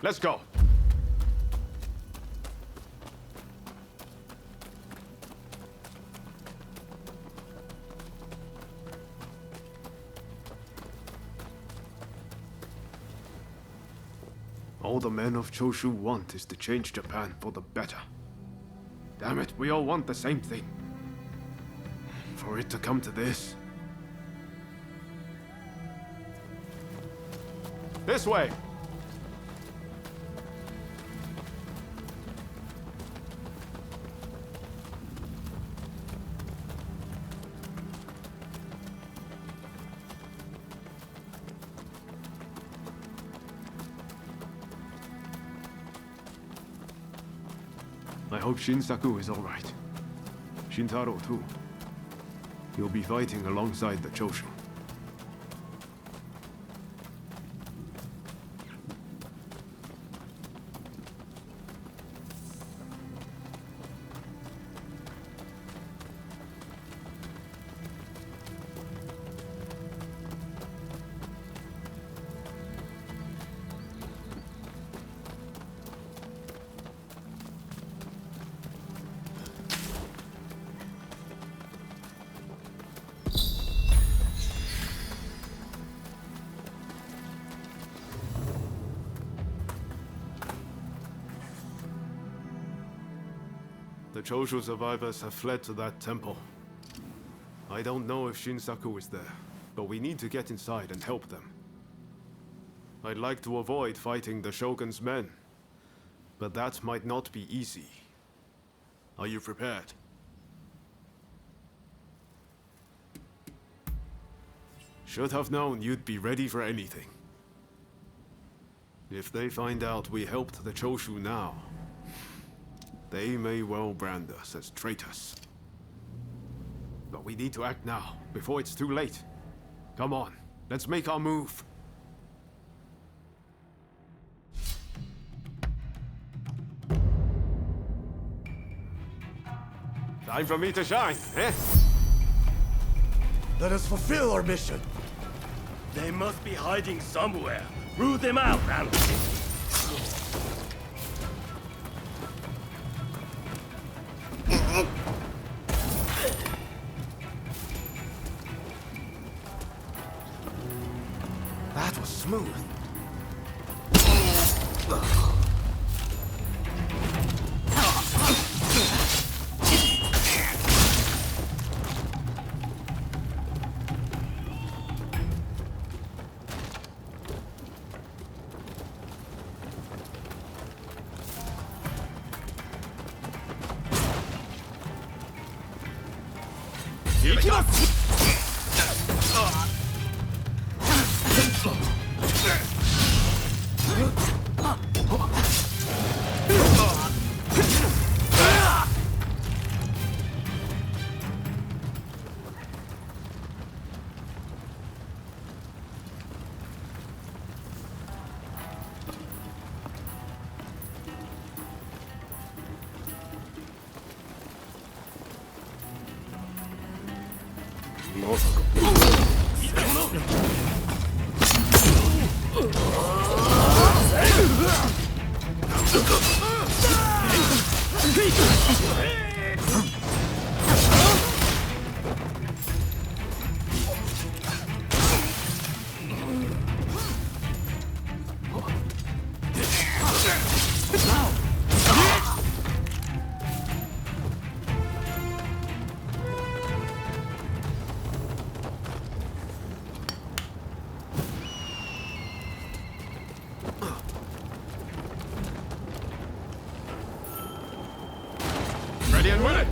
Let's go. All the men of Choshu want is to change Japan for the better. Damn it, we all want the same thing. For it to come to this. This way! I hope Shinsaku is alright. Shintaro too. He'll be fighting alongside the Choshu. The Choshu survivors have fled to that temple. I don't know if Shinsaku is there, but we need to get inside and help them. I'd like to avoid fighting the Shogun's men, but that might not be easy. Are you prepared? Should have known you'd be ready for anything. If they find out we helped the Choshu now, they may well brand us as traitors. But we need to act now, before it's too late. Come on, let's make our move. Time for me to shine, eh? Let us fulfill our mission. They must be hiding somewhere. Root them out, Anakin. That was smooth. Ready and willing!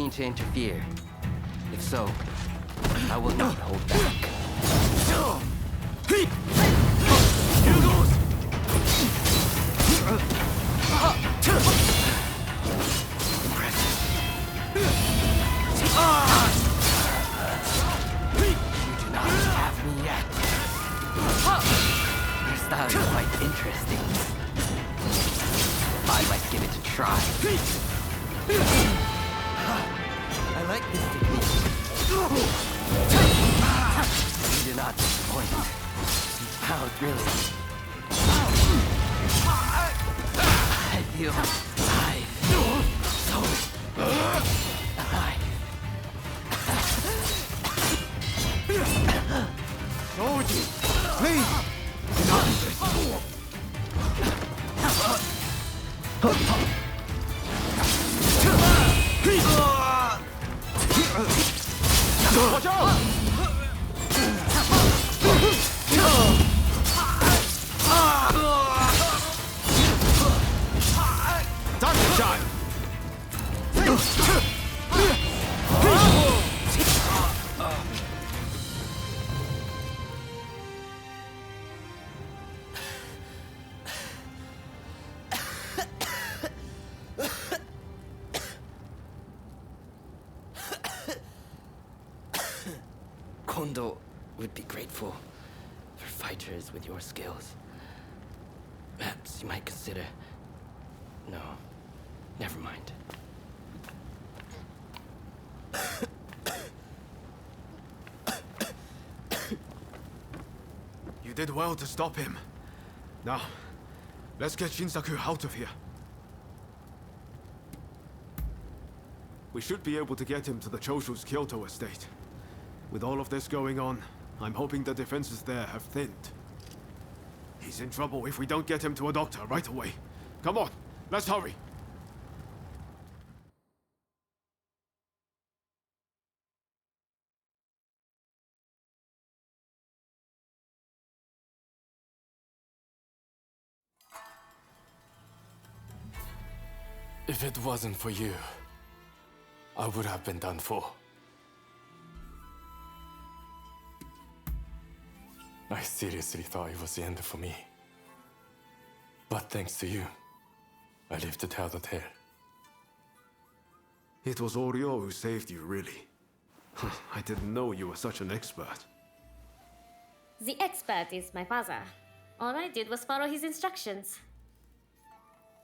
mean to interfere. If so, I will not hold back. Here goes! You do not have me yet. Your style is quite interesting. I might give it a try. I like this technique. You do not disappoint. How thrilling. I feel alive. So alive. Soji, please! Watch out! Time to shine! Kondo would be grateful for fighters with your skills. Perhaps you might consider... No, never mind. You did well to stop him. Now, let's get Shinsaku out of here. We should be able to get him to the Choshu's Kyoto estate. With all of this going on, I'm hoping the defenses there have thinned. He's in trouble if we don't get him to a doctor right away. Come on, let's hurry. If it wasn't for you, I would have been done for. I seriously thought it was the end for me. But thanks to you, I live to tell the tale. It was Oryo who saved you, really. I didn't know you were such an expert. The expert is my father. All I did was follow his instructions.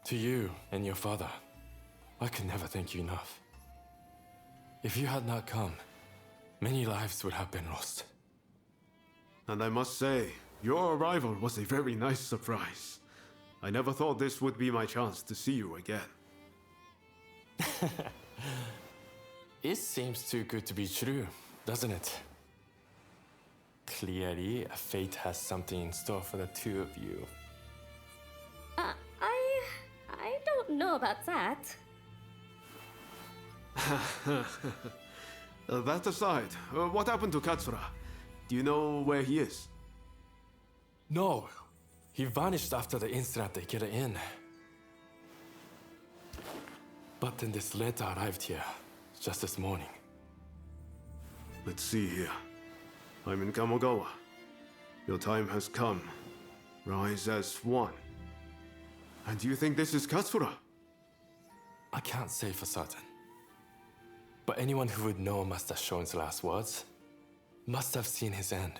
To you and your father, I can never thank you enough. If you had not come, many lives would have been lost. And I must say, your arrival was a very nice surprise. I never thought this would be my chance to see you again. It seems too good to be true, doesn't it? Clearly, fate has something in store for the two of you. I don't know about that. That aside, what happened to Katsura? Do you know where he is? No, he vanished after the incident at the inn. But then this letter arrived here, just this morning. Let's see here. I'm in Kamogawa. Your time has come. Rise as one. And do you think this is Katsura? I can't say for certain. But anyone who would know Master Shoin's last words must have seen his end.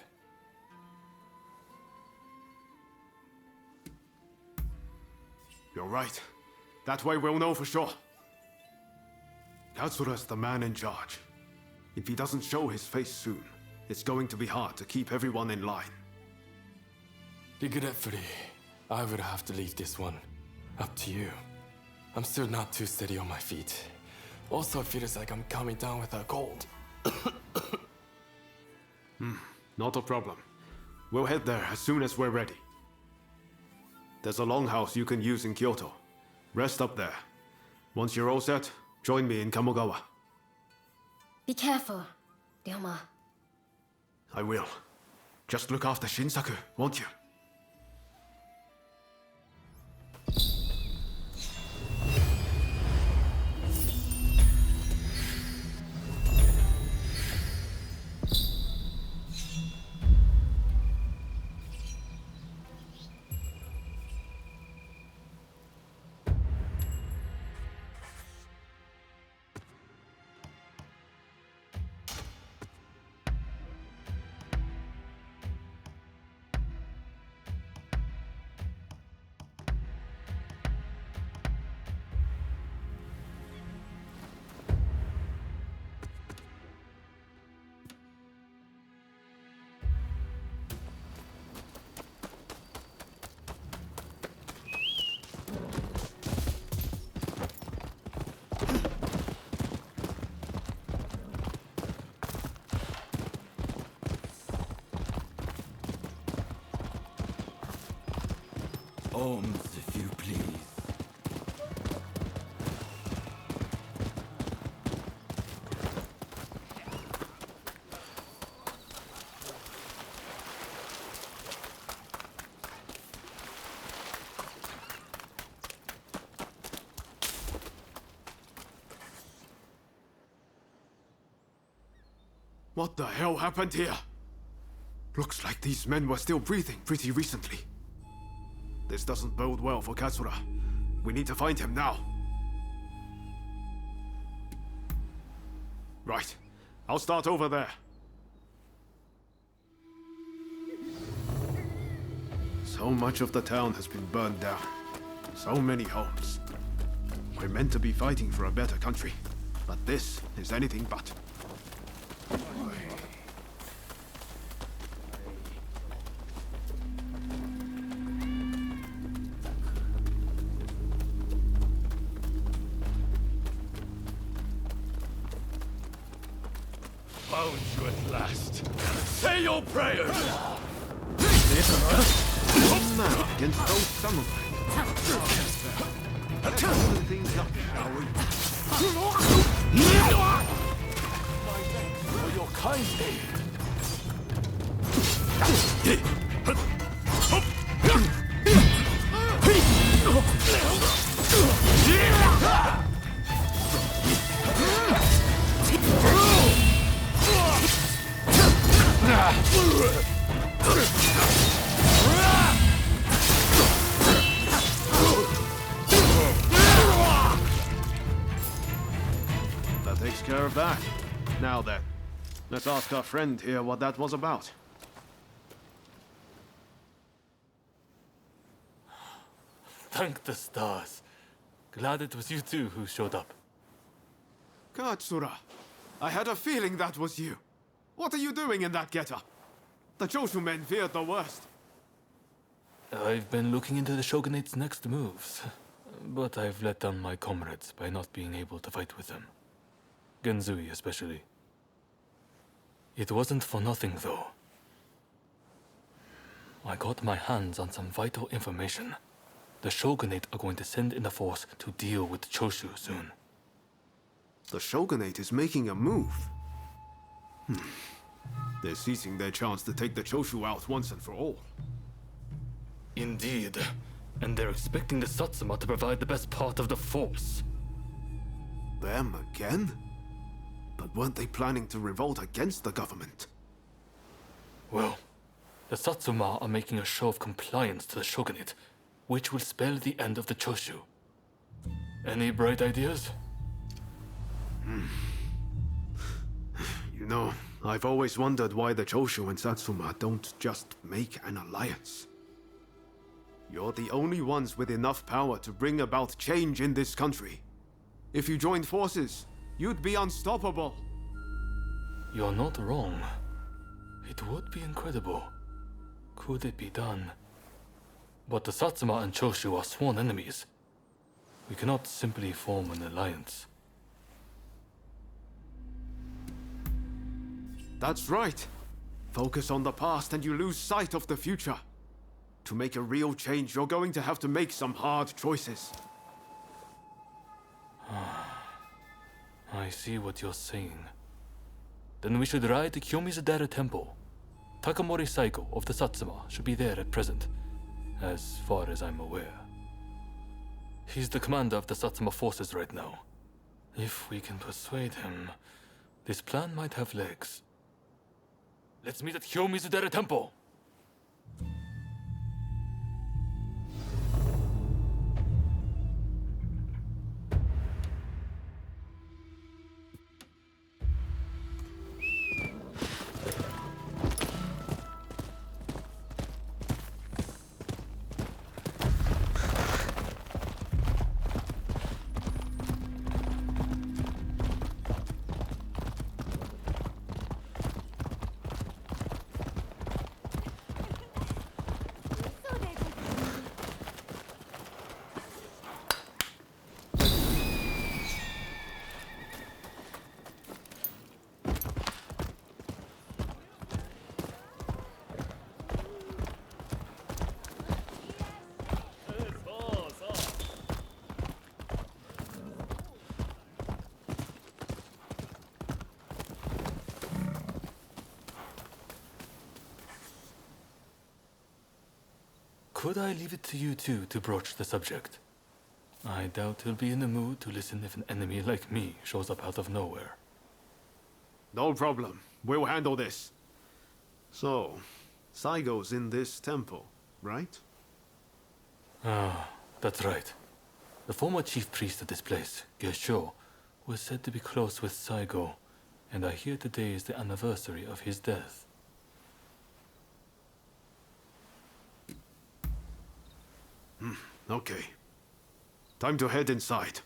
You're right. That way we'll know for sure. Katsura's the man in charge. If he doesn't show his face soon, it's going to be hard to keep everyone in line. Regretfully, I would have to leave this one up to you. I'm still not too steady on my feet. Also, it feels like I'm coming down with a cold. Not a problem. We'll head there as soon as we're ready. There's a longhouse you can use in Kyoto. Rest up there. Once you're all set, join me in Kamogawa. Be careful, Ryoma. I will. Just look after Shinsaku, won't you? Homes, if you please. What the hell happened here? Looks like these men were still breathing pretty recently. This doesn't bode well for Katsura. We need to find him now. Right. I'll start over there. So much of the town has been burned down. So many homes. We're meant to be fighting for a better country, but this is anything but. Found you at last. Say your prayers! Now, against those samurai. Let's open things up, shall we? My thanks for your kind That takes care of that. Now then, let's ask our friend here what that was about. Thank the stars. Glad it was you two who showed up. Katsura, I had a feeling that was you. What are you doing in that getup? The Choshu men feared the worst. I've been looking into the Shogunate's next moves, but I've let down my comrades by not being able to fight with them. Genzui especially. It wasn't for nothing, though. I got my hands on some vital information. The Shogunate are going to send in a force to deal with Choshu soon. The Shogunate is making a move. They're seizing their chance to take the Choshu out once and for all. Indeed. And they're expecting the Satsuma to provide the best part of the force. Them again? But weren't they planning to revolt against the government? Well, the Satsuma are making a show of compliance to the Shogunate, which will spell the end of the Choshu. Any bright ideas? You know, I've always wondered why the Choshu and Satsuma don't just make an alliance. You're the only ones with enough power to bring about change in this country. If you joined forces, you'd be unstoppable. You're not wrong. It would be incredible. Could it be done? But the Satsuma and Choshu are sworn enemies. We cannot simply form an alliance. That's right. Focus on the past and you lose sight of the future. To make a real change, you're going to have to make some hard choices. I see what you're saying. Then we should ride to Kyomizudera Temple. Takamori Saiko of the Satsuma should be there at present, as far as I'm aware. He's the commander of the Satsuma forces right now. If we can persuade him, this plan might have legs. Let's meet at Kyomizudera Temple! could I leave it to you two to broach the subject? I doubt he'll be in the mood to listen if an enemy like me shows up out of nowhere. No problem. We'll handle this. So, Saigo's in this temple, right? Ah, that's right. The former chief priest of this place, Gesho, was said to be close with Saigo, and I hear today is the anniversary of his death. Okay. Time to head inside.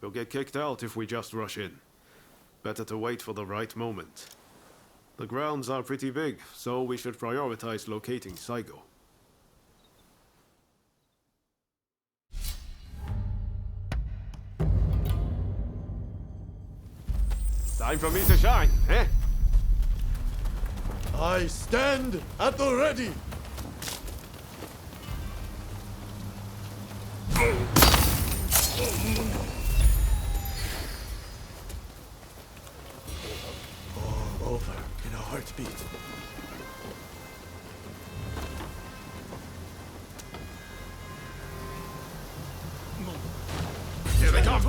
We'll get kicked out if we just rush in. Better to wait for the right moment. The grounds are pretty big, so we should prioritize locating Saigo. Time for me to shine, eh? I stand at the ready! All over in a heartbeat. Here they come!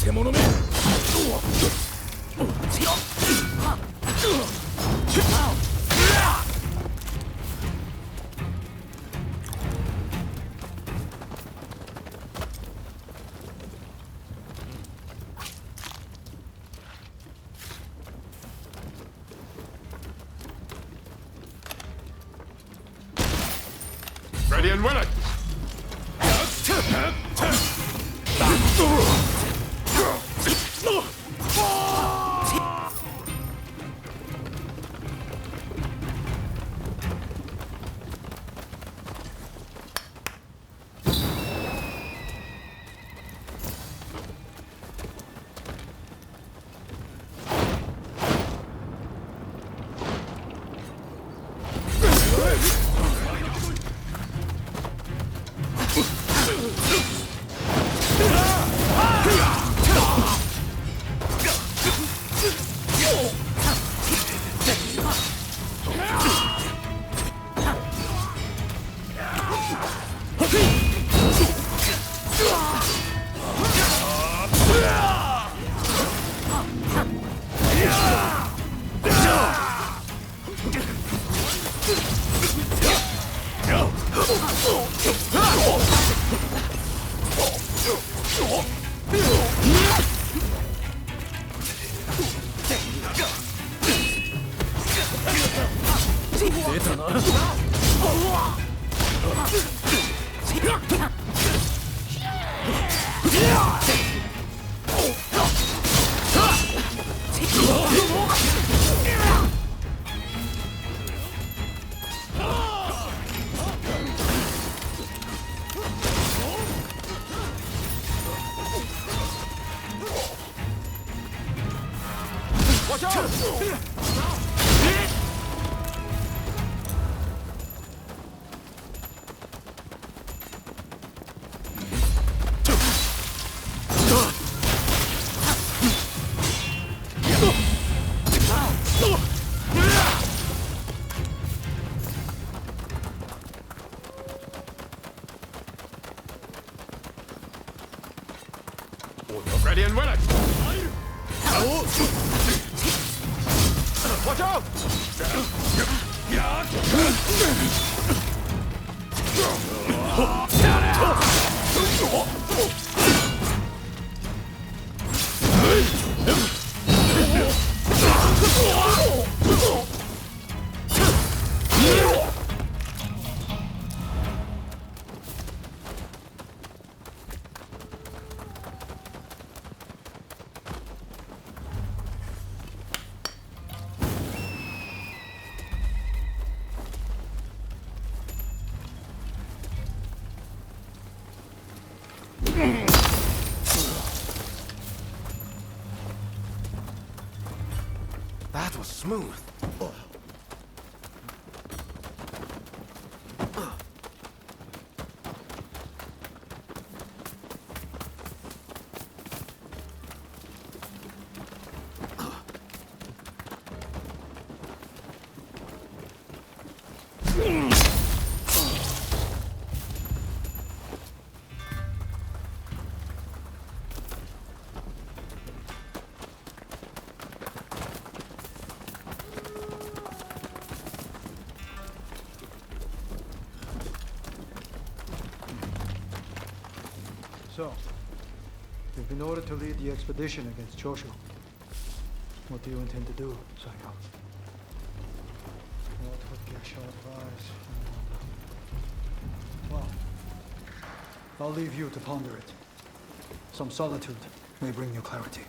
獣め。Ready and willing! Ready and willing! Watch out! That was smooth. So, you've been ordered to lead the expedition against Choshu. What do you intend to do, Sayo? What would Gesho advise? Well, I'll leave you to ponder it. Some solitude may bring you clarity.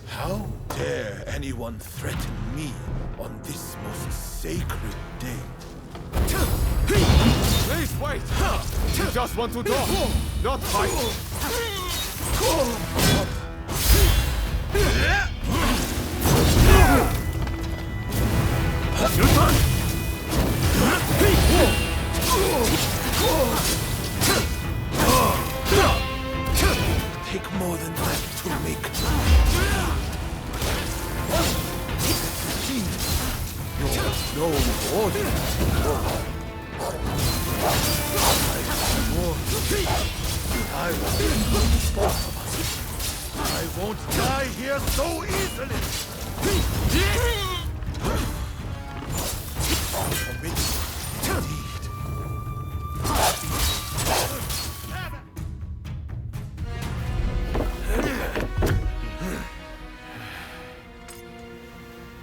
How dare anyone threaten me on this most sacred day? Please wait! You just want to talk, not fight! Take more than that to make No order. I won't both of us. I won't die here so easily. Indeed.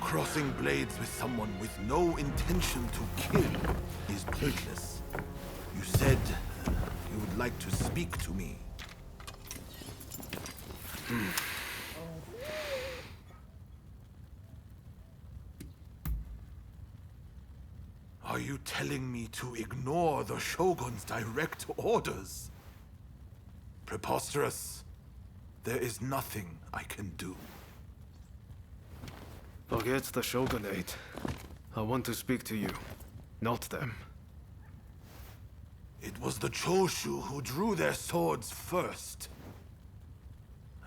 Crossing blades with someone with no intention to kill is pointless. You said you would like to speak to me. Are you telling me to ignore the Shogun's direct orders? Preposterous. There is nothing I can do. Forget the Shogunate. I want to speak to you, not them. It was the Choshu who drew their swords first.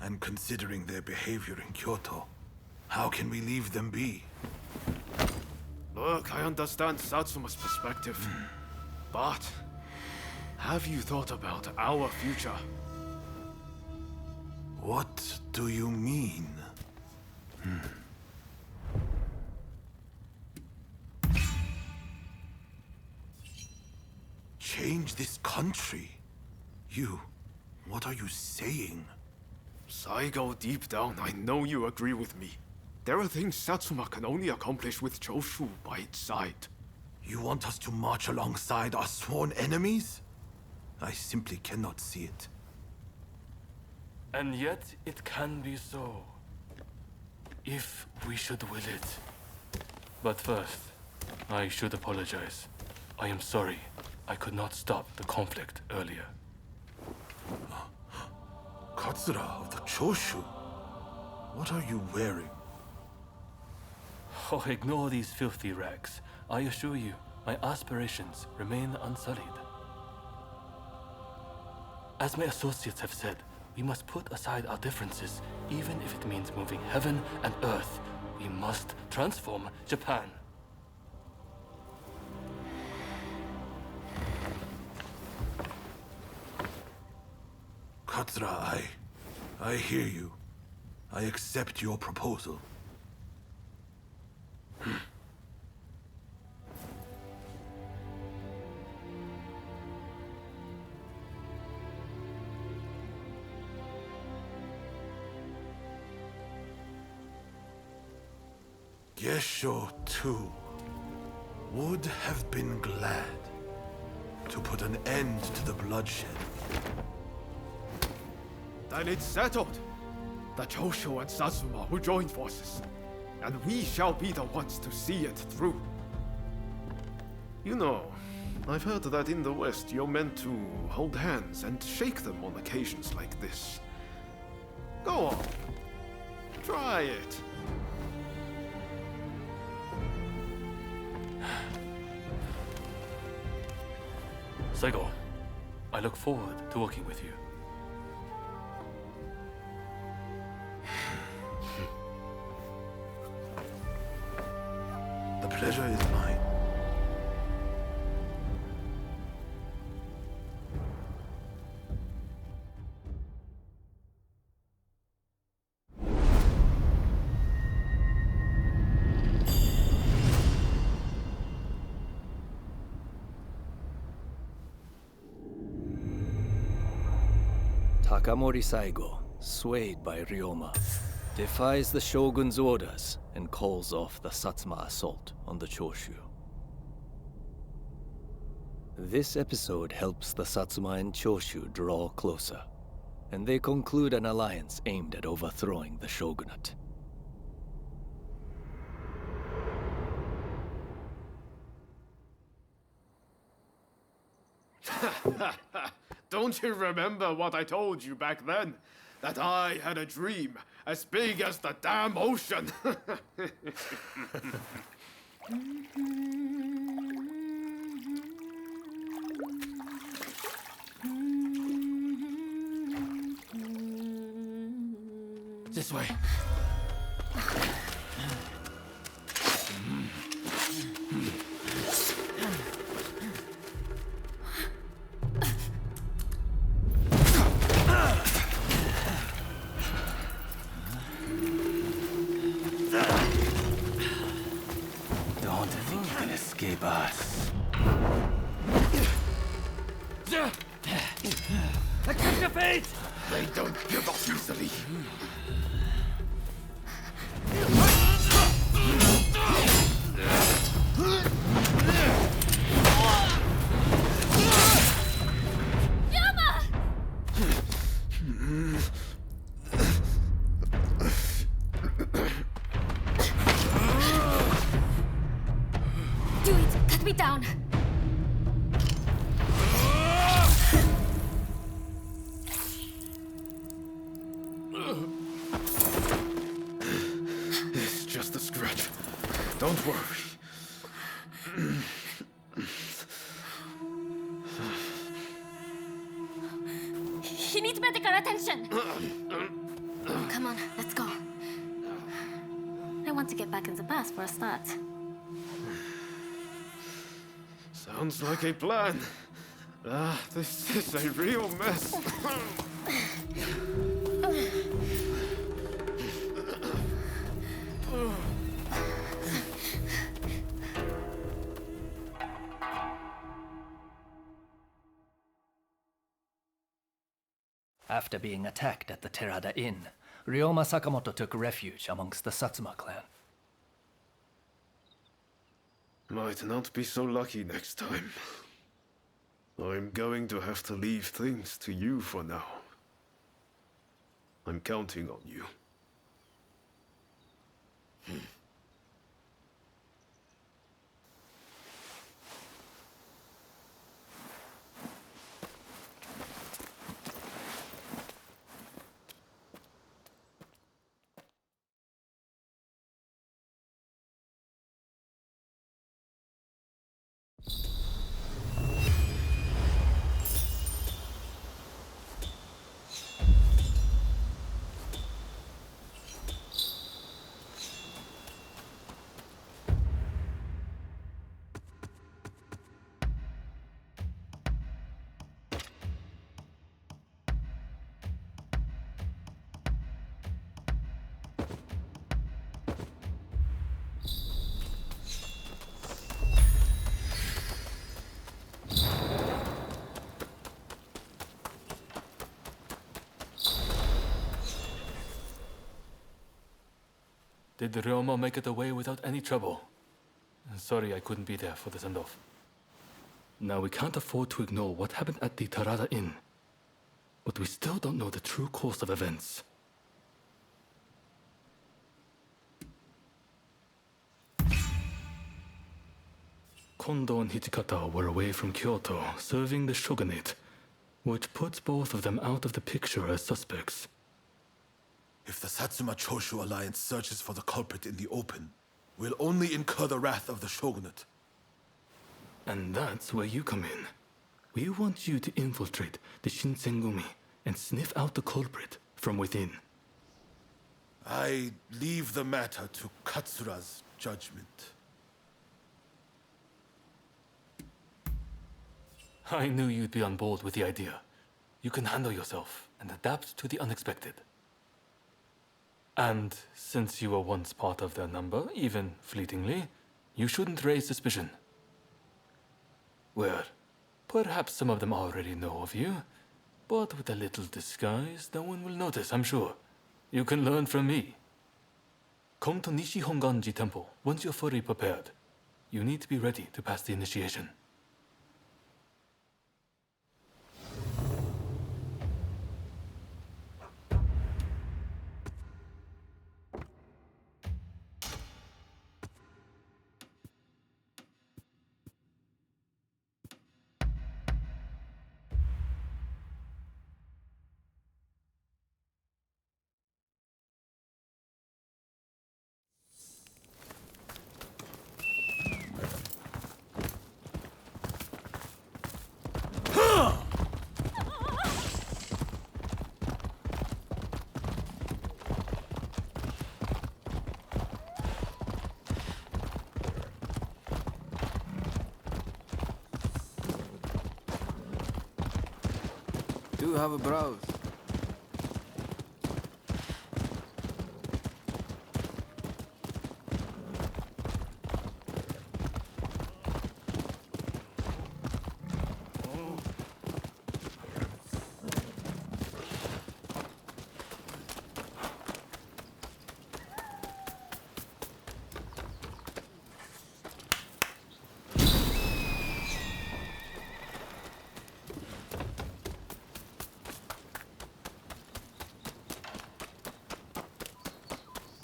And considering their behavior in Kyoto, how can we leave them be? Look, I understand Satsuma's perspective. But have you thought about our future? What do you mean? Change this country? What are you saying? Saigo, deep down, I know you agree with me. There are things Satsuma can only accomplish with Choshu by its side. You want us to march alongside our sworn enemies? I simply cannot see it. And yet it can be so, if we should will it. But first, I should apologize. I am sorry I could not stop the conflict earlier. Katsura of the Choshu? What are you wearing? Oh, ignore these filthy rags. I assure you, my aspirations remain unsullied. As my associates have said, we must put aside our differences, even if it means moving heaven and earth. We must transform Japan. Katsura, I hear you. I accept your proposal. Gesho, too, would have been glad to put an end to the bloodshed. Then it's settled. The Choshu and Satsuma will join forces, and we shall be the ones to see it through. You know, I've heard that in the West you're meant to hold hands and shake them on occasions like this. Go on. Try it. Saigo, I look forward to working with you. The pleasure is mine. Takamori Saigo, swayed by Ryoma, defies the Shogun's orders and calls off the Satsuma assault on the Choshu. This episode helps the Satsuma and Choshu draw closer, and they conclude an alliance aimed at overthrowing the shogunate. Don't you remember what I told you back then? That I had a dream as big as the damn ocean. The This way. Don't think you can escape us. Accept your fate! They don't give up easily. Do it! Cut me down! It's just a scratch. Don't worry. He needs medical attention! Come on, let's go. I want to get back in the past for a start. Sounds like a plan. This is a real mess. After being attacked at the Terada Inn, Ryoma Sakamoto took refuge amongst the Satsuma clan. Might not be so lucky next time. I'm going to have to leave things to you for now. I'm counting on you. Did Ryoma make it away without any trouble? Sorry I couldn't be there for the send-off. Now we can't afford to ignore what happened at the Terada Inn. But we still don't know the true course of events. Kondo and Hijikata were away from Kyoto, serving the shogunate, which puts both of them out of the picture as suspects. If the Satsuma Choshu alliance searches for the culprit in the open, we'll only incur the wrath of the shogunate. And that's where you come in. We want you to infiltrate the Shinsengumi and sniff out the culprit from within. I leave the matter to Katsura's judgment. I knew you'd be on board with the idea. You can handle yourself and adapt to the unexpected. And since you were once part of their number, even fleetingly, you shouldn't raise suspicion. Well, perhaps some of them already know of you, but with a little disguise, no one will notice, I'm sure. You can learn from me. Come to Nishi Honganji Temple once you're fully prepared. You need to be ready to pass the initiation. Do have a browse.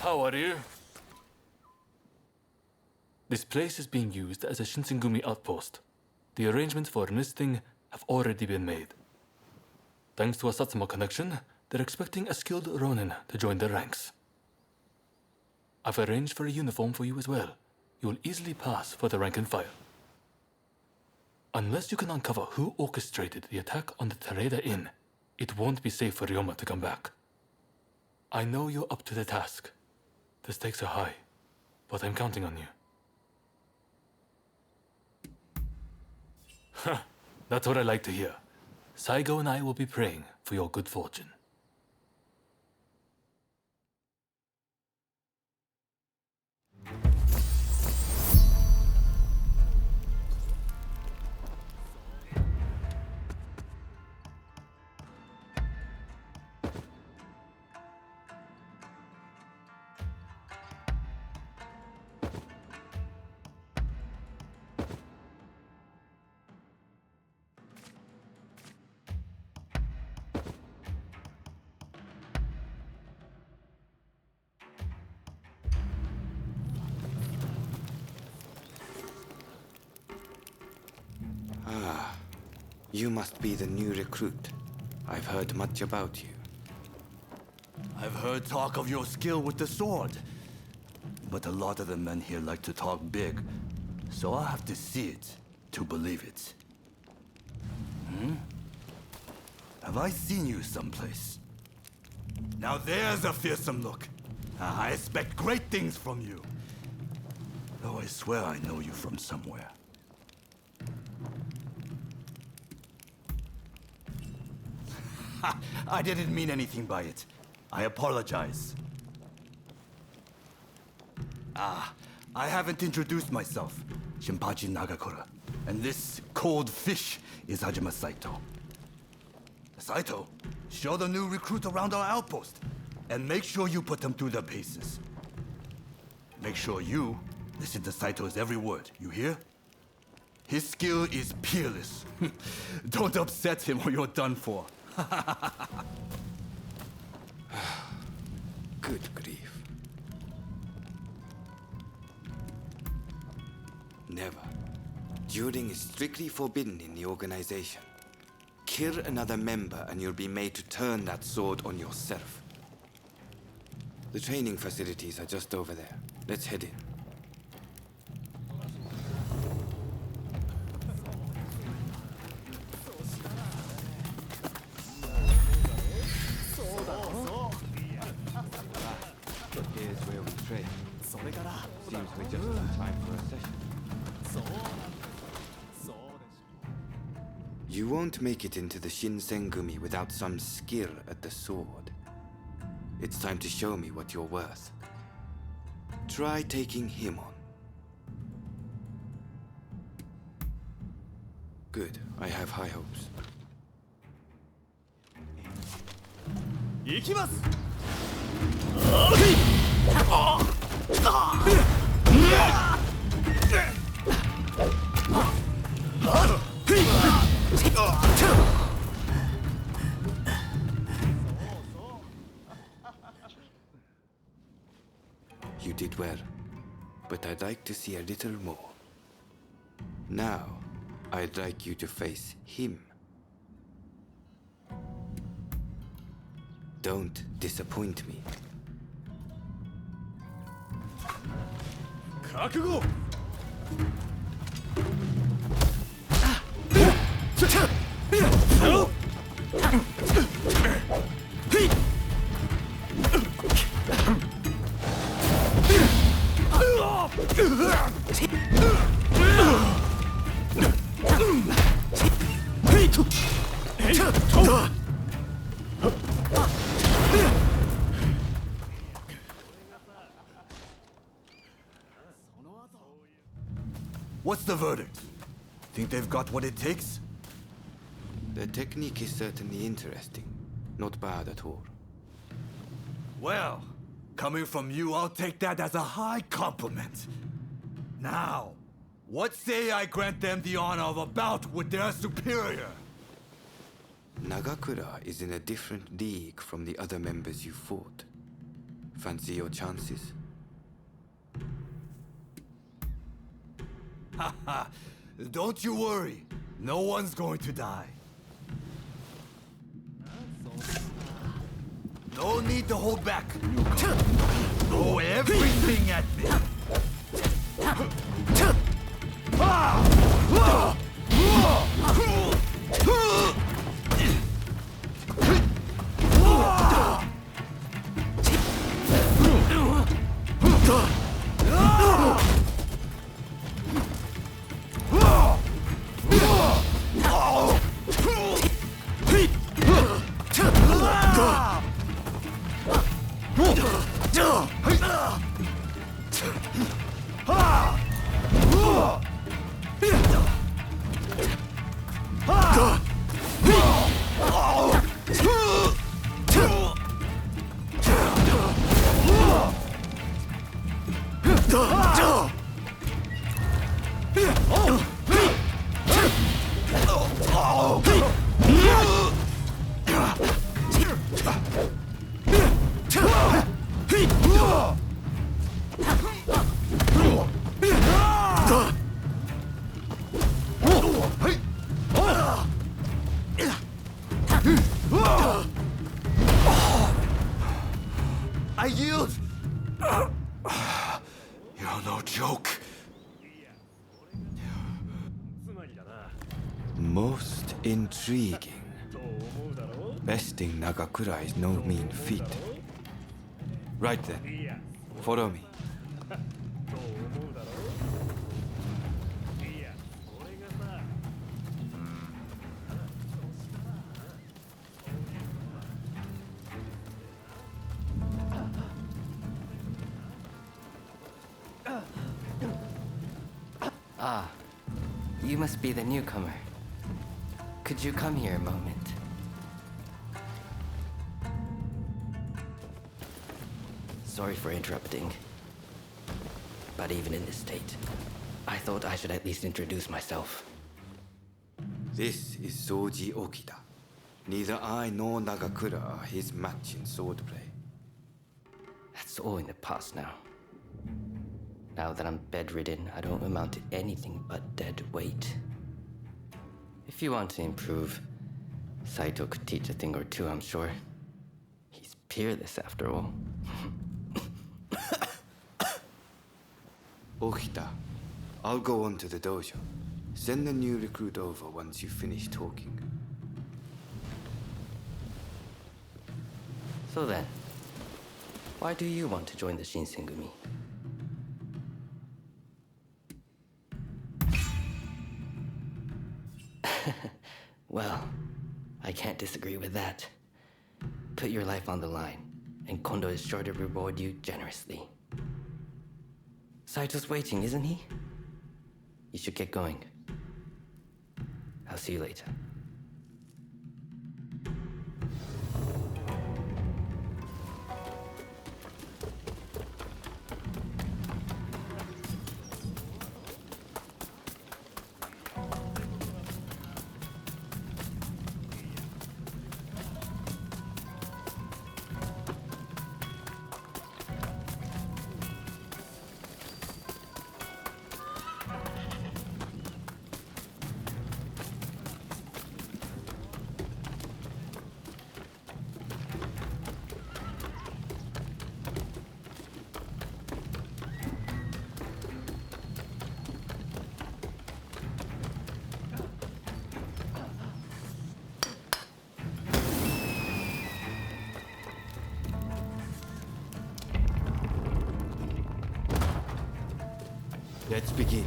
How are you? This place is being used as a Shinsengumi outpost. The arrangements for enlisting have already been made. Thanks to a Satsuma connection, they're expecting a skilled Ronin to join their ranks. I've arranged for a uniform for you as well. You will easily pass for the rank and file. Unless you can uncover who orchestrated the attack on the Tereda Inn, it won't be safe for Ryoma to come back. I know you're up to the task. The stakes are high, but I'm counting on you. That's what I like to hear. Saigo and I will be praying for your good fortune. You must be the new recruit. I've heard much about you. I've heard talk of your skill with the sword. But a lot of the men here like to talk big, so I'll have to see it to believe it. Have I seen you someplace? Now there's a fearsome look. I expect great things from you. Though I swear I know you from somewhere. I didn't mean anything by it. I apologize. I haven't introduced myself. Shinpachi Nagakura. And this cold fish is Hajime Saito. Saito, show the new recruit around our outpost. And make sure you put them through their paces. Make sure you listen to Saito's every word, you hear? His skill is peerless. Don't upset him or you're done for. Good grief. Never. Dueling is strictly forbidden in the organization. Kill another member and you'll be made to turn that sword on yourself. The training facilities are just over there. Let's head in. Here's where we train. Seems we're just in time for a session. You won't make it into the Shinsengumi without some skill at the sword. It's time to show me what you're worth. Try taking him on. Good. I have high hopes. You did well, but I'd like to see a little more. Now, I'd like you to face him. Don't disappoint me. 覚悟! What's the verdict? Think they've got what it takes? The technique is certainly interesting. Not bad at all. Well, coming from you, I'll take that as a high compliment. Now, what say I grant them the honor of a bout with their superior? Nagakura is in a different league from the other members you fought. Fancy your chances? Haha, don't you worry. No one's going to die. No need to hold back, newcomer. Throw everything at me. I yield! You're no joke. Most intriguing. Besting Nagakura is no mean feat. Right then, follow me. Ah, you must be the newcomer. Could you come here a moment? Sorry for interrupting. But even in this state, I thought I should at least introduce myself. This is Soji Okita. Neither I nor Nagakura are his match in swordplay. That's all in the past now. Now that I'm bedridden, I don't amount to anything but dead weight. If you want to improve, Saito could teach a thing or two, I'm sure. He's peerless after all. Okita, I'll go on to the dojo. Send the new recruit over once you finish talking. So then, why do you want to join the Shinsengumi? Well, I can't disagree with that. Put your life on the line, and Kondo is sure to reward you generously. Saito's waiting, isn't he? You should get going. I'll see you later. Let's begin.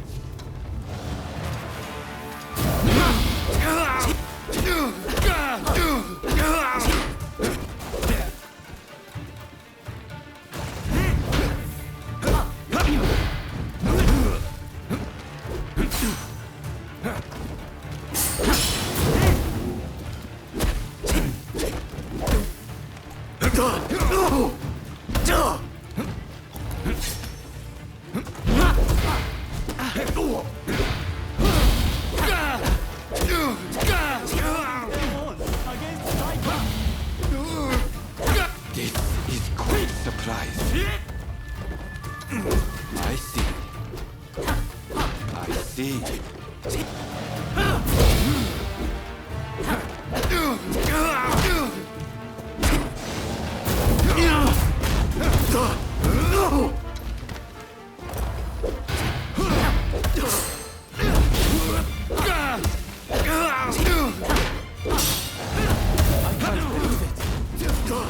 I see. I see.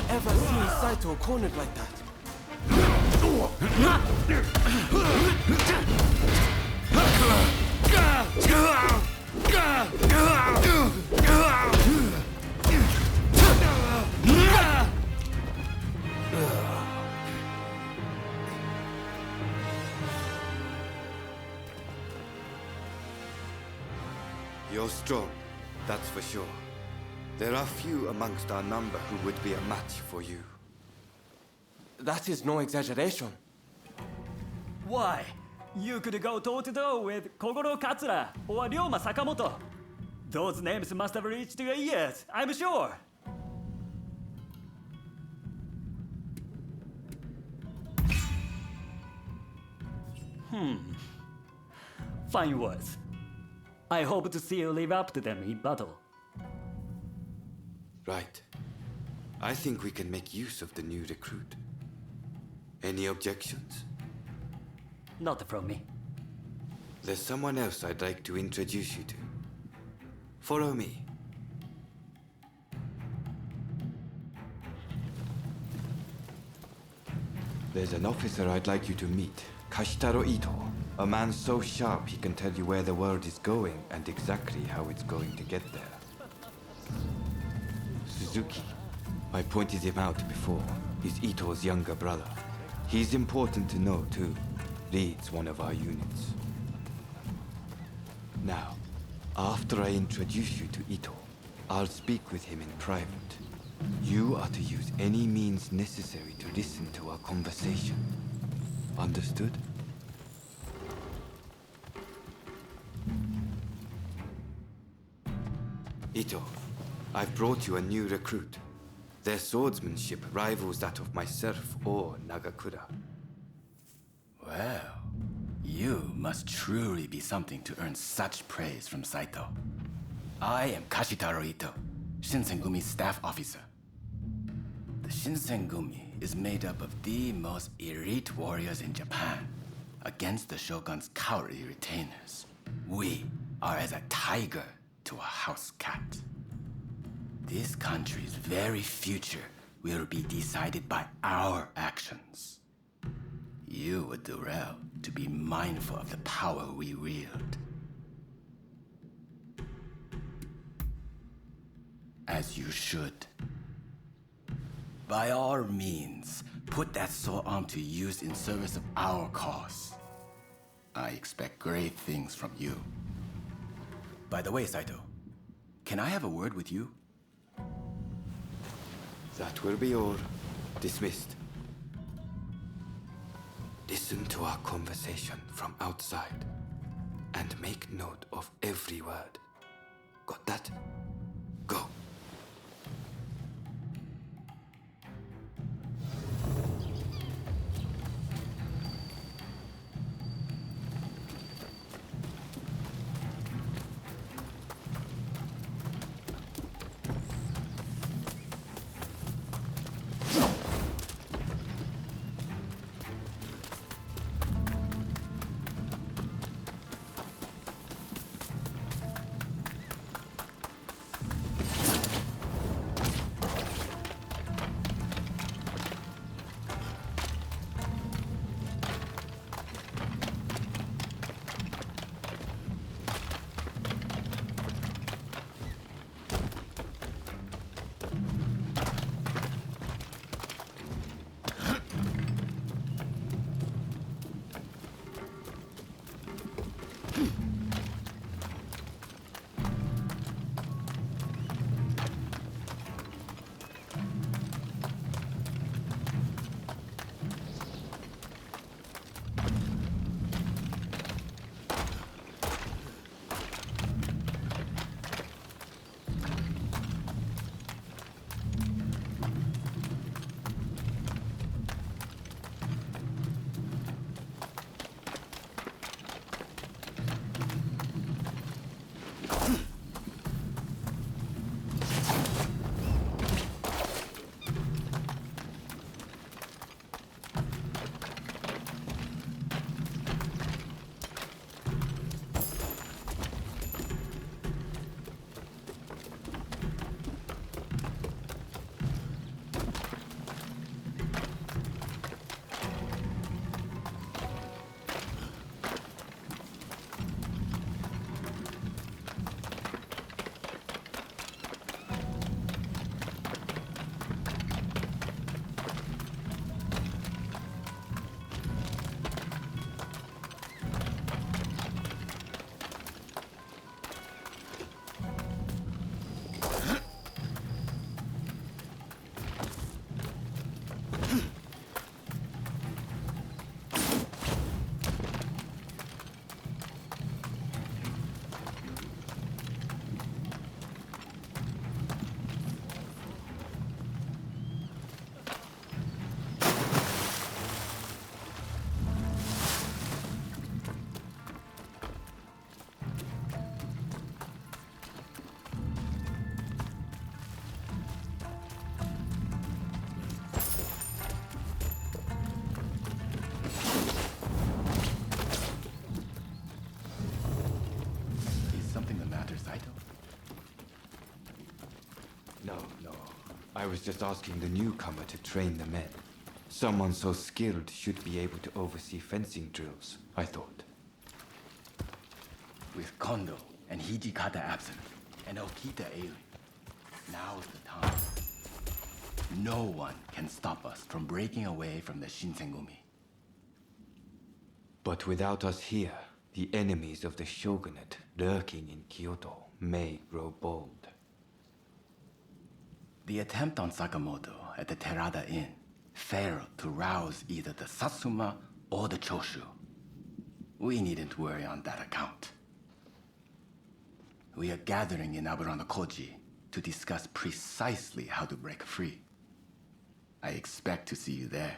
Ever seen Saito cornered like that? You're strong, that's for sure. There are few amongst our number who would be a match for you. That is no exaggeration. Why? You could go toe-to-toe with Kogoro Katsura or Ryoma Sakamoto. Those names must have reached your ears, I'm sure. Fine words. I hope to see you live up to them in battle. Right. I think we can make use of the new recruit. Any objections? Not from me. There's someone else I'd like to introduce you to. Follow me. There's an officer I'd like you to meet. Kashitaro Ito. A man so sharp he can tell you where the world is going and exactly how it's going to get there. Suzuki. I pointed him out before. He's Ito's younger brother. He's important to know too. Leads one of our units. Now, after I introduce you to Ito, I'll speak with him in private. You are to use any means necessary to listen to our conversation. Understood? Ito, I've brought you a new recruit. Their swordsmanship rivals that of myself or Nagakura. Well, you must truly be something to earn such praise from Saito. I am Kashitaro Ito, Shinsengumi's staff officer. The Shinsengumi is made up of the most elite warriors in Japan against the Shogun's cowardly retainers. We are as a tiger to a house cat. This country's very future will be decided by our actions. You would do well to be mindful of the power we wield. As you should. By all means, put that sword arm to use in service of our cause. I expect great things from you. By the way, Saito, can I have a word with you? That will be all. Dismissed. Listen to our conversation from outside and make note of every word. Got that? Go. was just asking the newcomer to train the men. Someone so skilled should be able to oversee fencing drills, I thought. With Kondo and Hijikata absent, and Okita ailing, now's the time. No one can stop us from breaking away from the Shinsengumi. But without us here, the enemies of the shogunate lurking in Kyoto may grow bold. The attempt on Sakamoto at the Terada Inn failed to rouse either the Satsuma or the Choshu. We needn't worry on that account. We are gathering in Aburano-Koji to discuss precisely how to break free. I expect to see you there.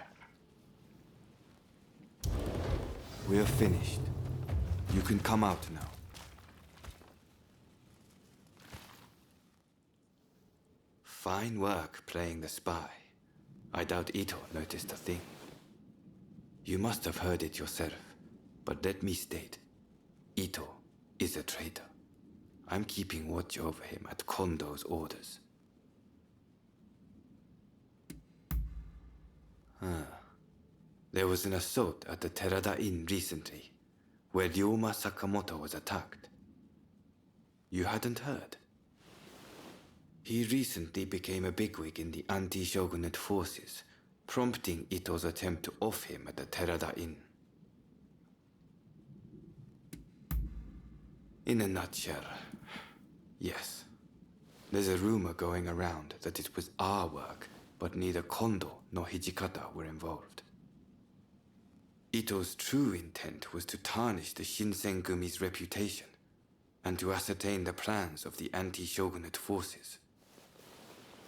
We're finished. You can come out now. Fine work playing the spy. I doubt Ito noticed a thing. You must have heard it yourself, but let me state, Ito is a traitor. I'm keeping watch over him at Kondo's orders. There was an assault at the Terada Inn recently, where Ryoma Sakamoto was attacked. You hadn't heard? He recently became a bigwig in the anti-shogunate forces, prompting Ito's attempt to off him at the Terada Inn. In a nutshell, yes. There's a rumor going around that it was our work, but neither Kondo nor Hijikata were involved. Ito's true intent was to tarnish the Shinsengumi's reputation and to ascertain the plans of the anti-shogunate forces.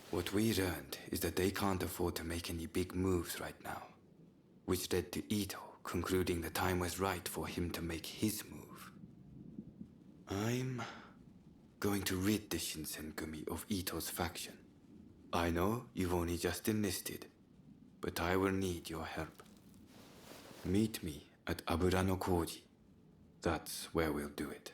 What we learned is that they can't afford to make any big moves right now, which led to Ito concluding the time was right for him to make his move. I'm going to rid the Shinsengumi of Ito's faction. I know you've only just enlisted, but I will need your help. Meet me at Aburano-Koji. That's where we'll do it.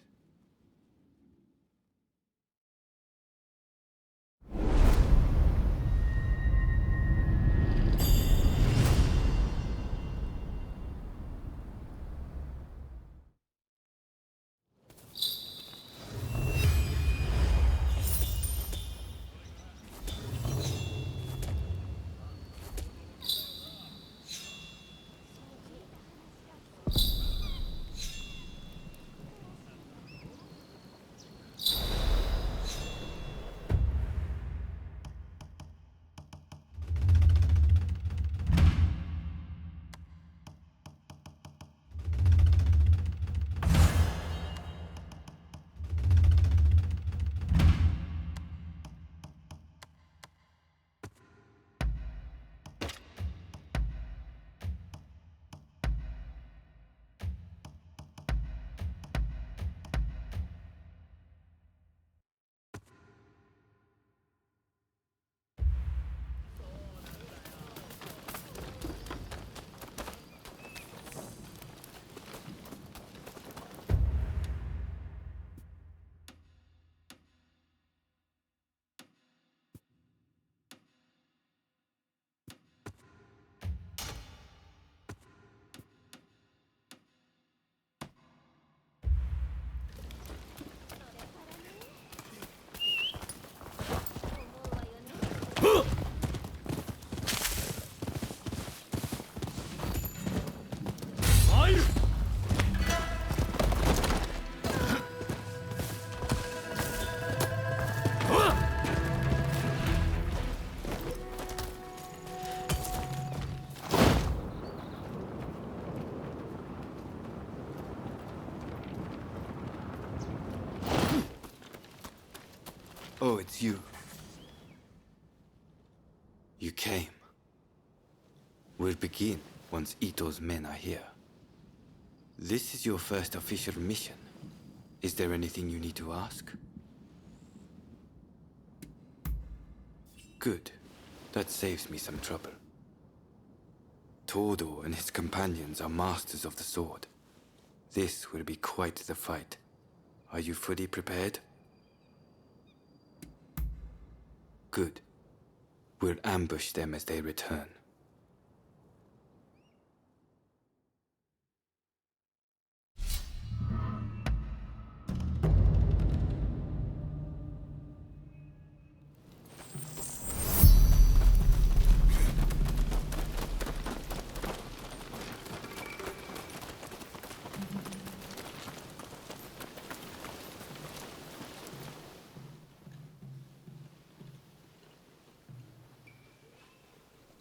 Oh, it's you. You came. We'll begin once Ito's men are here. This is your first official mission. Is there anything you need to ask? Good. That saves me some trouble. Todo and his companions are masters of the sword. This will be quite the fight. Are you fully prepared? Good. We'll ambush them as they return.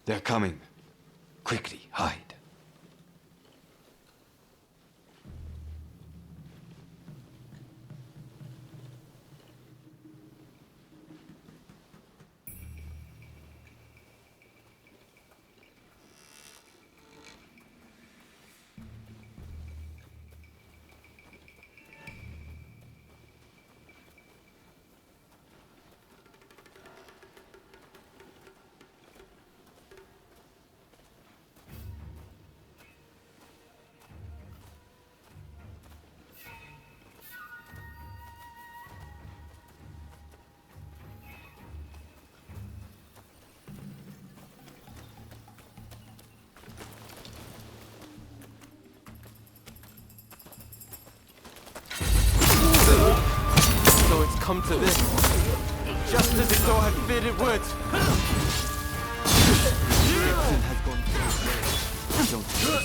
They're coming. Quickly, hide. So it's come to this. Just as it so had feared it would. Dixon has gone through.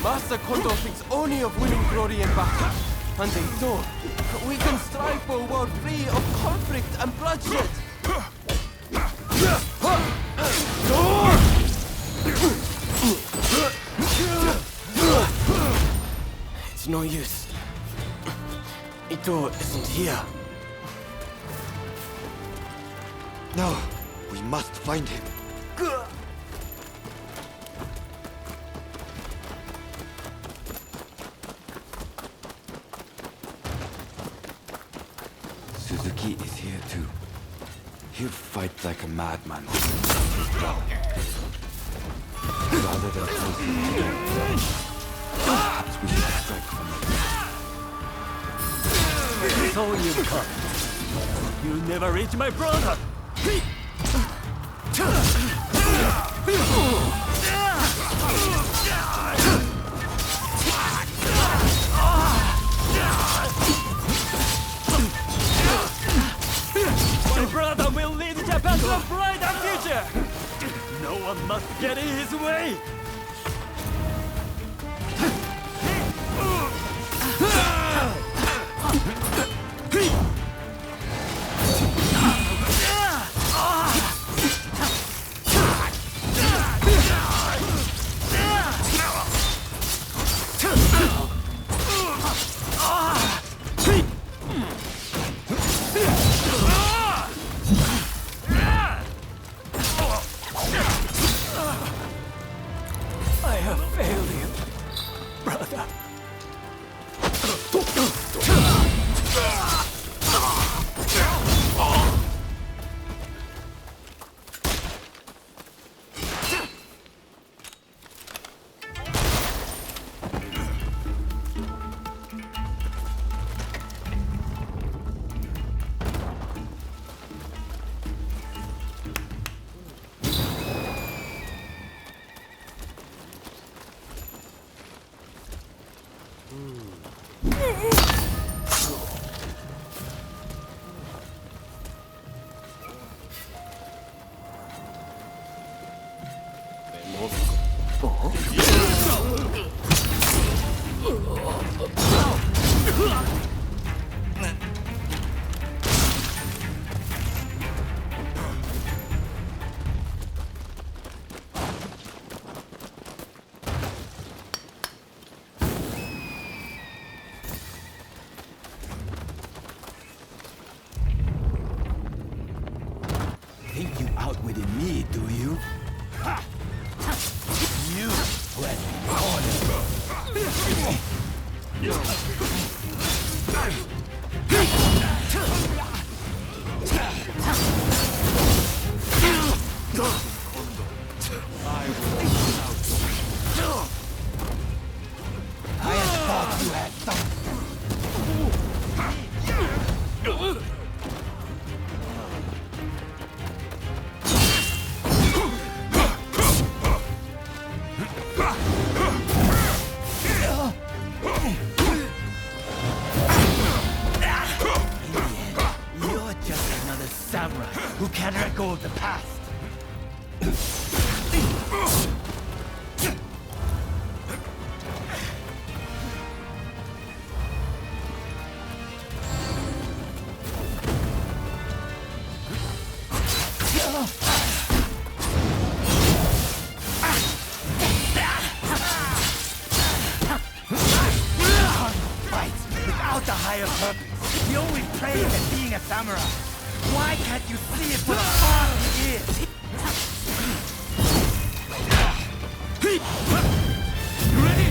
Master Kondo thinks only of winning glory in battle. And they don't. We can strive for a world free of conflict and bloodshed. It's no use. Ito isn't here. No, we must find him. Suzuki is here too. He'll fight like a madman. Rather than force him to get perhaps we should strike from the So you've come. You never reach my brother. My brother will lead Japan to a brighter future. No one must get in his way. I have failed you, brother. I had thought you had something. You're just another samurai who can't let go of the past. Without the higher purpose, the only praise at being a samurai. Why can't you see it for the art it is? You ready?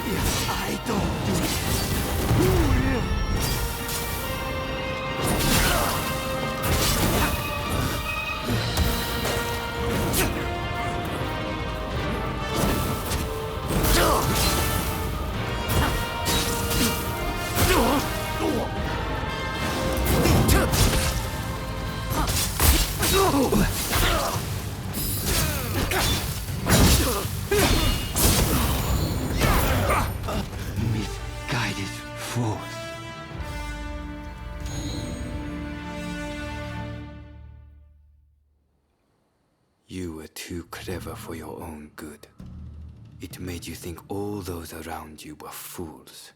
If I don't do it, who will? Misguided fools. You were too clever for your own good. It made you think all those around you were fools.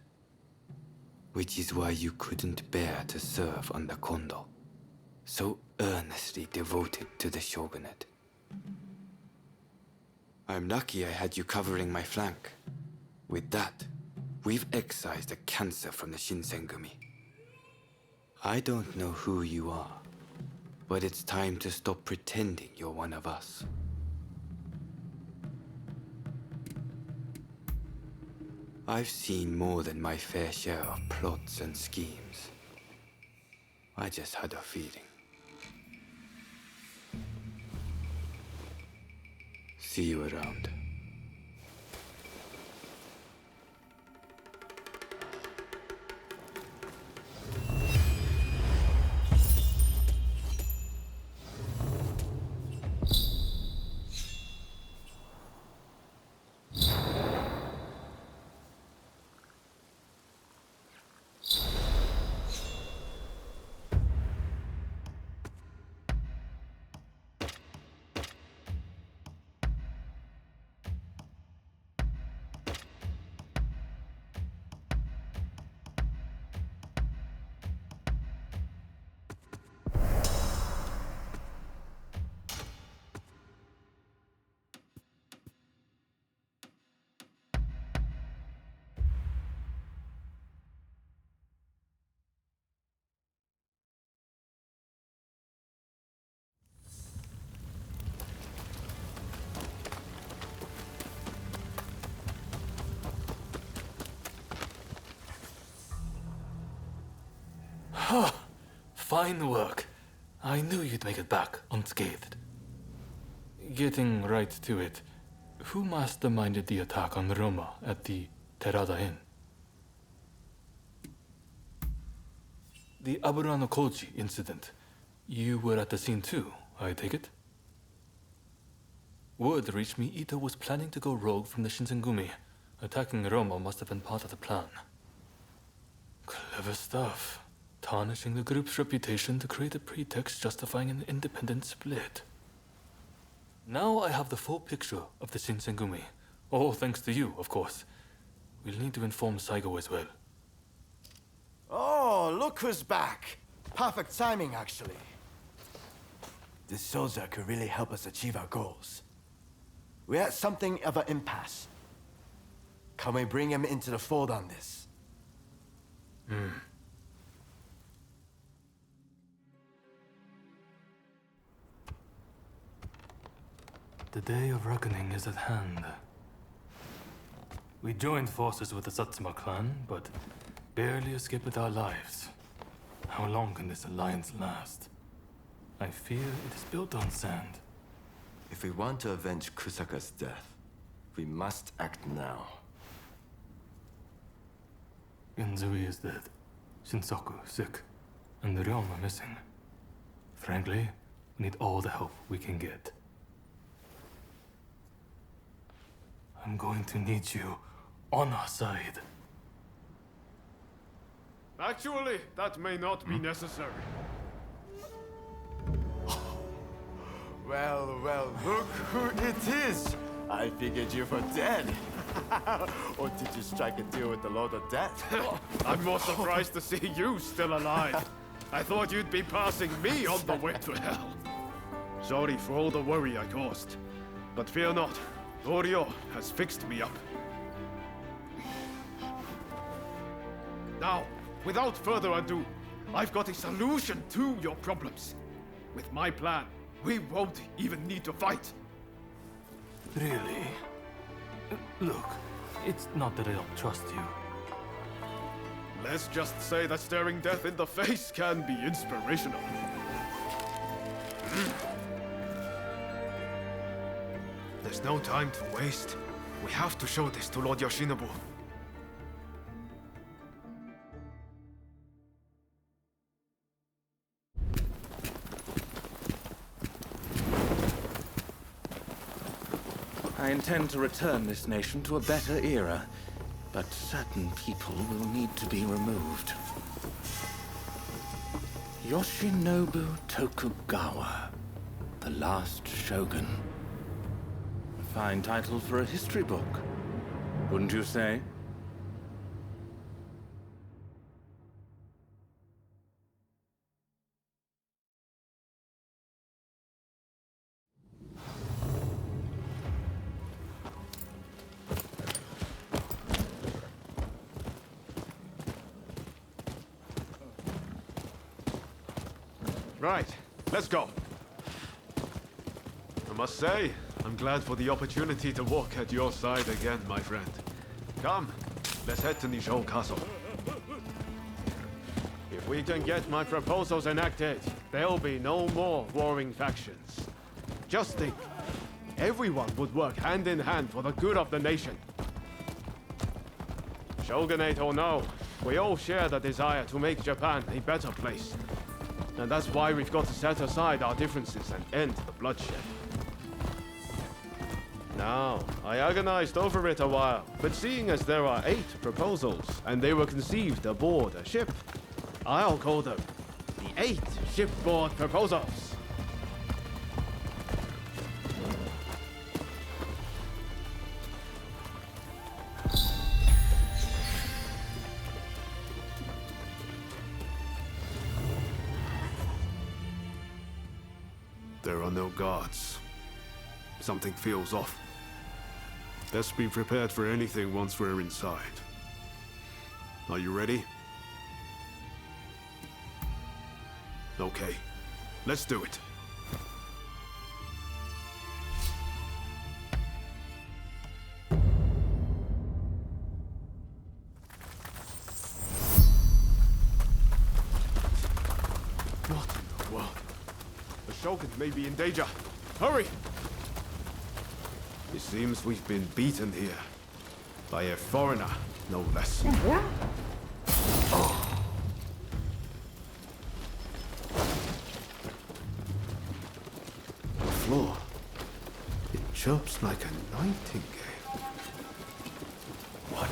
Which is why you couldn't bear to serve under Kondo, so earnestly devoted to the shogunate. I'm lucky I had you covering my flank. With that, we've excised a cancer from the Shinsengumi. I don't know who you are, but it's time to stop pretending you're one of us. I've seen more than my fair share of plots and schemes. I just had a feeling. See you around. Fine work. I knew you'd make it back unscathed. Getting right to it, who masterminded the attack on Roma at the Terada Inn? The Aburano Koji incident. You were at the scene too, I take it? Word reached me Ito was planning to go rogue from the Shinsengumi. Attacking Roma must have been part of the plan. Clever stuff. Tarnishing the group's reputation to create a pretext justifying an independent split. Now I have the full picture of the Shinsengumi. All thanks to you, of course. We'll need to inform Saigo as well. Oh, look who's back. Perfect timing, actually. This soldier could really help us achieve our goals. We're at something of an impasse. Can we bring him into the fold on this? The day of reckoning is at hand. We joined forces with the Satsuma clan, but barely escaped with our lives. How long can this alliance last? I fear it is built on sand. If we want to avenge Kusaka's death, we must act now. Genzui is dead. Shinsaku sick. And the realm are missing. Frankly, we need all the help we can get. I'm going to need you on our side. Actually, that may not be necessary. Well, look who it is! I figured you were dead. Or did you strike a deal with the Lord of Death? I'm more surprised to see you still alive. I thought you'd be passing me on the way to hell. Sorry for all the worry I caused. But fear not, Oryo has fixed me up. Now, without further ado, I've got a solution to your problems. With my plan, we won't even need to fight. Really? Look, it's not that I don't trust you. Let's just say that staring death in the face can be inspirational. There's no time to waste. We have to show this to Lord Yoshinobu. I intend to return this nation to a better era, but certain people will need to be removed. Yoshinobu Tokugawa, the last shogun. A fine title for a history book, wouldn't you say? Right, let's go. I must say, I'm glad for the opportunity to walk at your side again, my friend. Come, let's head to Nishou Castle. If we can get my proposals enacted, there'll be no more warring factions. Just think, everyone would work hand in hand for the good of the nation. Shogunate or no, we all share the desire to make Japan a better place. And that's why we've got to set aside our differences and end the bloodshed. Now, I agonized over it a while, but seeing as there are 8 proposals, and they were conceived aboard a ship, I'll call them the 8 shipboard proposals. There are no guards. Something feels off. Best be prepared for anything once we're inside. Are you ready? Okay, let's do it. What in the world? The Shogun may be in danger. Hurry! It seems we've been beaten here. By a foreigner, no less. The floor. It chirps like a nightingale. What?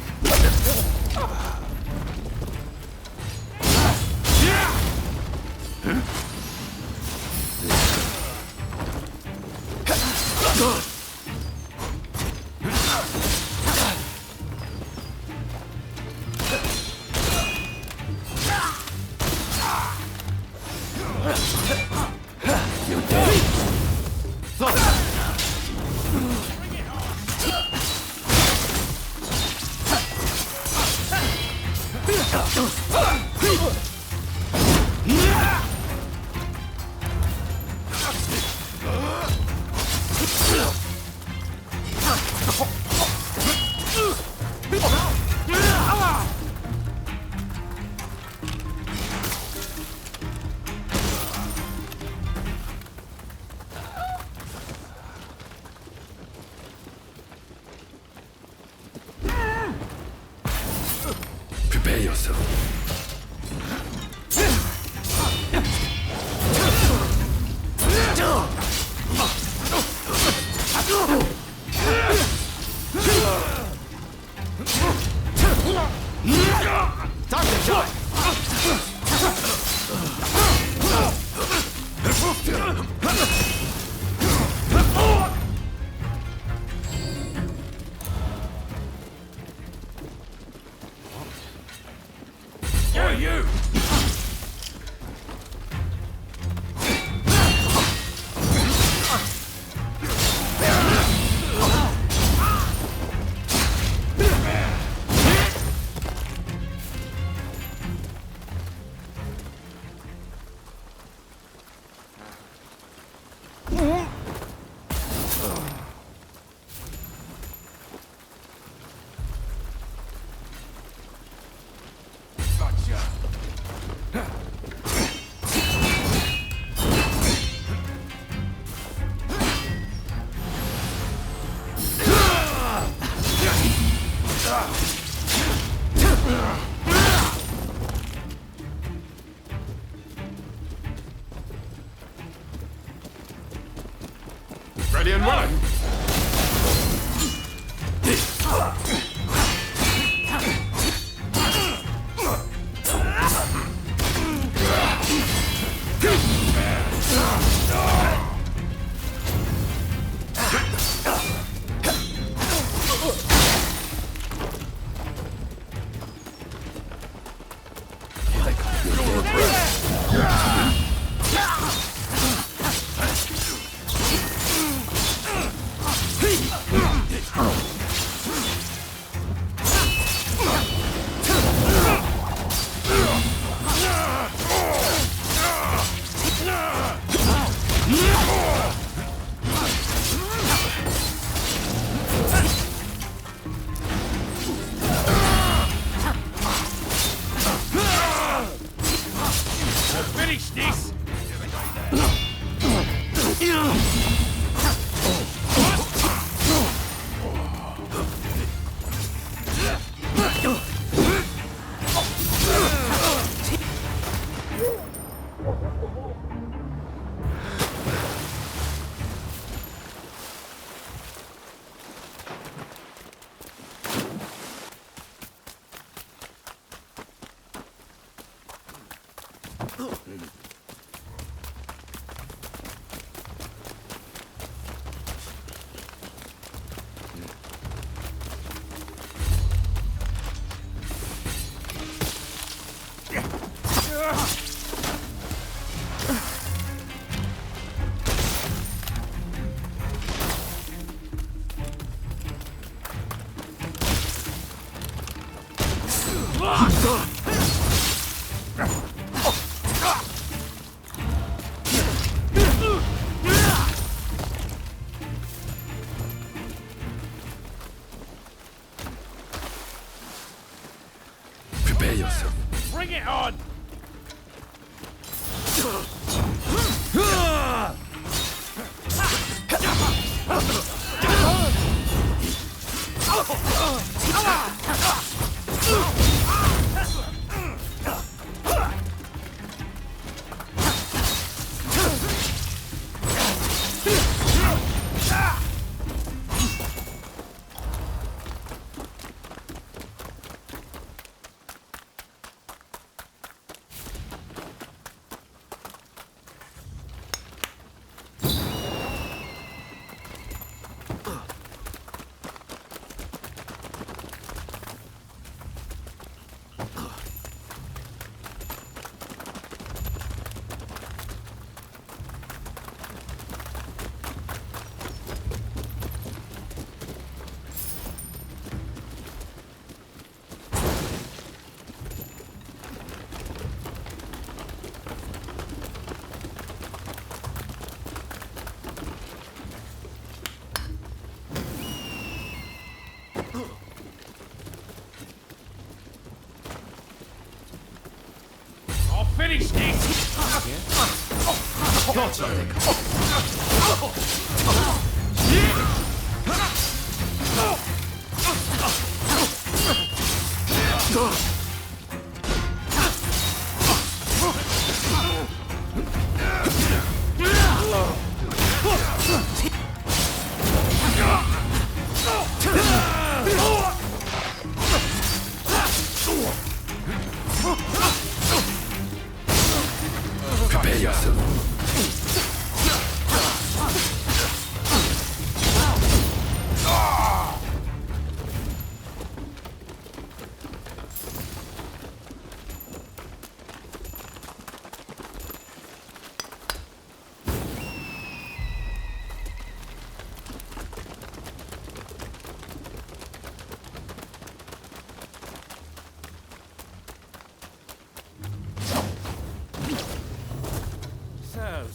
Ready and willing. Finish this! Prepare yourself. Bring it on! Finish this! Got something. Prepare yourself.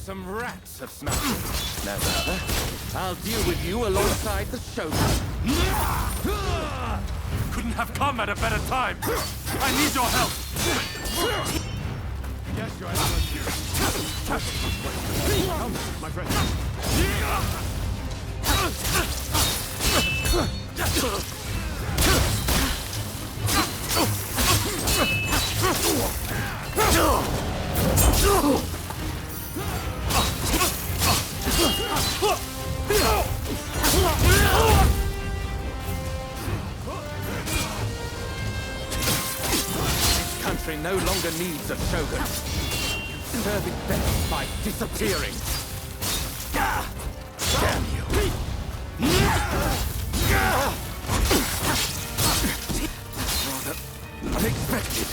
Some rats have smashed it. No matter. I'll deal with you alongside the shogun. Couldn't have come at a better time. I need your help. Yes, Your Excellency. Come, my friend. This country no longer needs a shogun. You serve it best by disappearing. Damn you! Rather unexpected.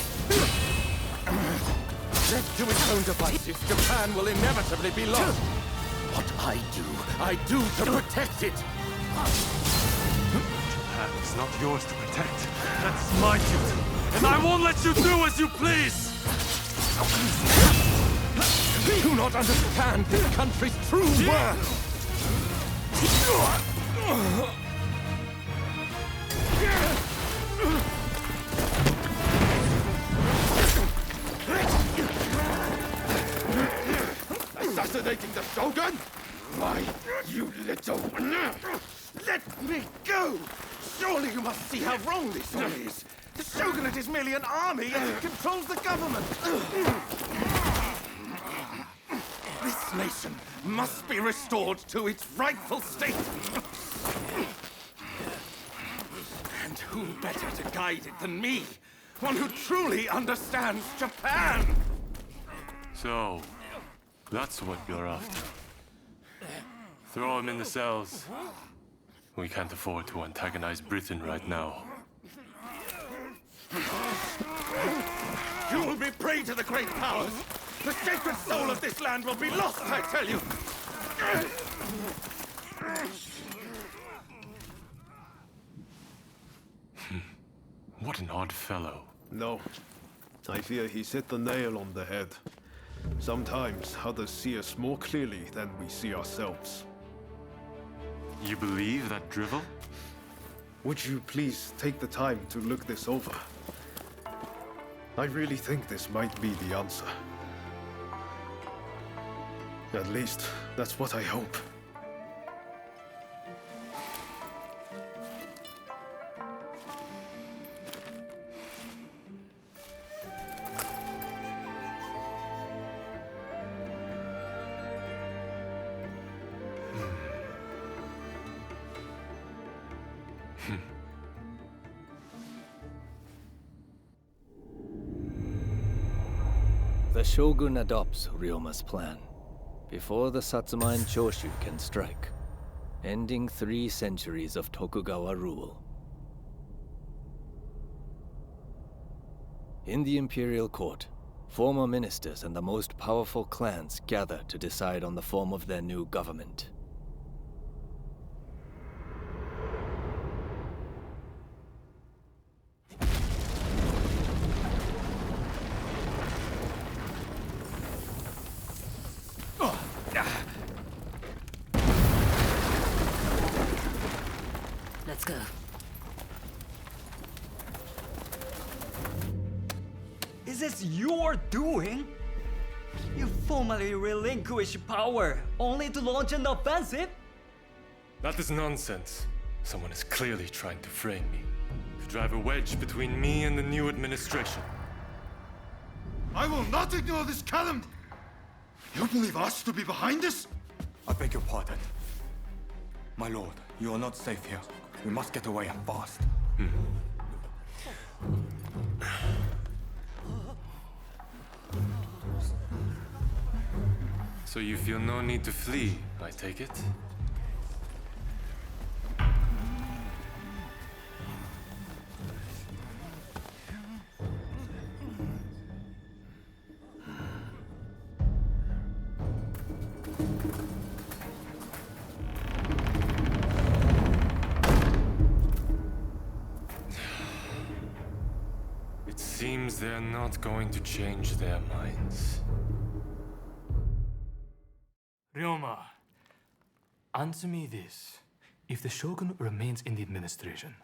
Left to its own devices, Japan will inevitably be lost. What I do to protect it. Japan is not yours to protect. That's my duty, and I won't let you do as you please! You do not understand this country's true worth! Assassinating the Shogun? Why, you little... Let me go! Surely you must see how wrong this all is. The Shogunate is merely an army and it controls the government. This nation must be restored to its rightful state. And who better to guide it than me? One who truly understands Japan! So, that's what you're after. Throw him in the cells. We can't afford to antagonize Britain right now. You will be prey to the great powers! The sacred soul of this land will be lost, I tell you! What an odd fellow. No. I fear he's hit the nail on the head. Sometimes others see us more clearly than we see ourselves. You believe that drivel? Would you please take the time to look this over? I really think this might be the answer. At least, that's what I hope. The Shogun adopts Ryoma's plan before the Satsuma and Choshu can strike, ending 3 centuries of Tokugawa rule. In the imperial court, former ministers and the most powerful clans gather to decide on the form of their new government. Let's go. Is this your doing? You formally relinquish power only to launch an offensive? That is nonsense. Someone is clearly trying to frame me, to drive a wedge between me and the new administration. I will not ignore this calumny! You believe us to be behind this? I beg your pardon. My lord, you are not safe here. We must get away and fast. So you feel no need to flee, I take it? It seems they're not going to change their minds. Ryoma, answer me this. If the Shogun remains in the administration,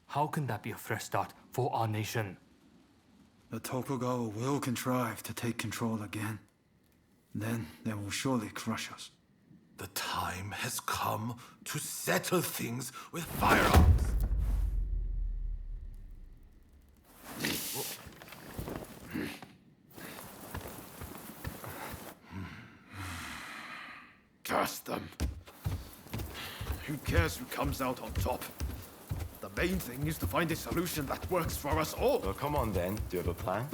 how can that be a fresh start for our nation? The Tokugawa will contrive to take control again. Then they will surely crush us. The time has come to settle things with firearms. Curse them. who cares who comes out on top? The main thing is to find a solution that works for us all. Well, come on then. Do you have a plan?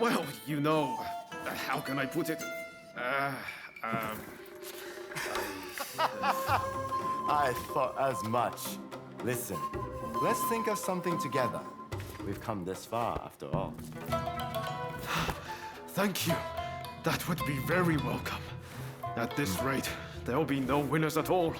Well, you know, how can I put it? I thought as much. Listen, let's think of something together. We've come this far, after all. Thank you. That would be very welcome. At this rate, there'll be no winners at all.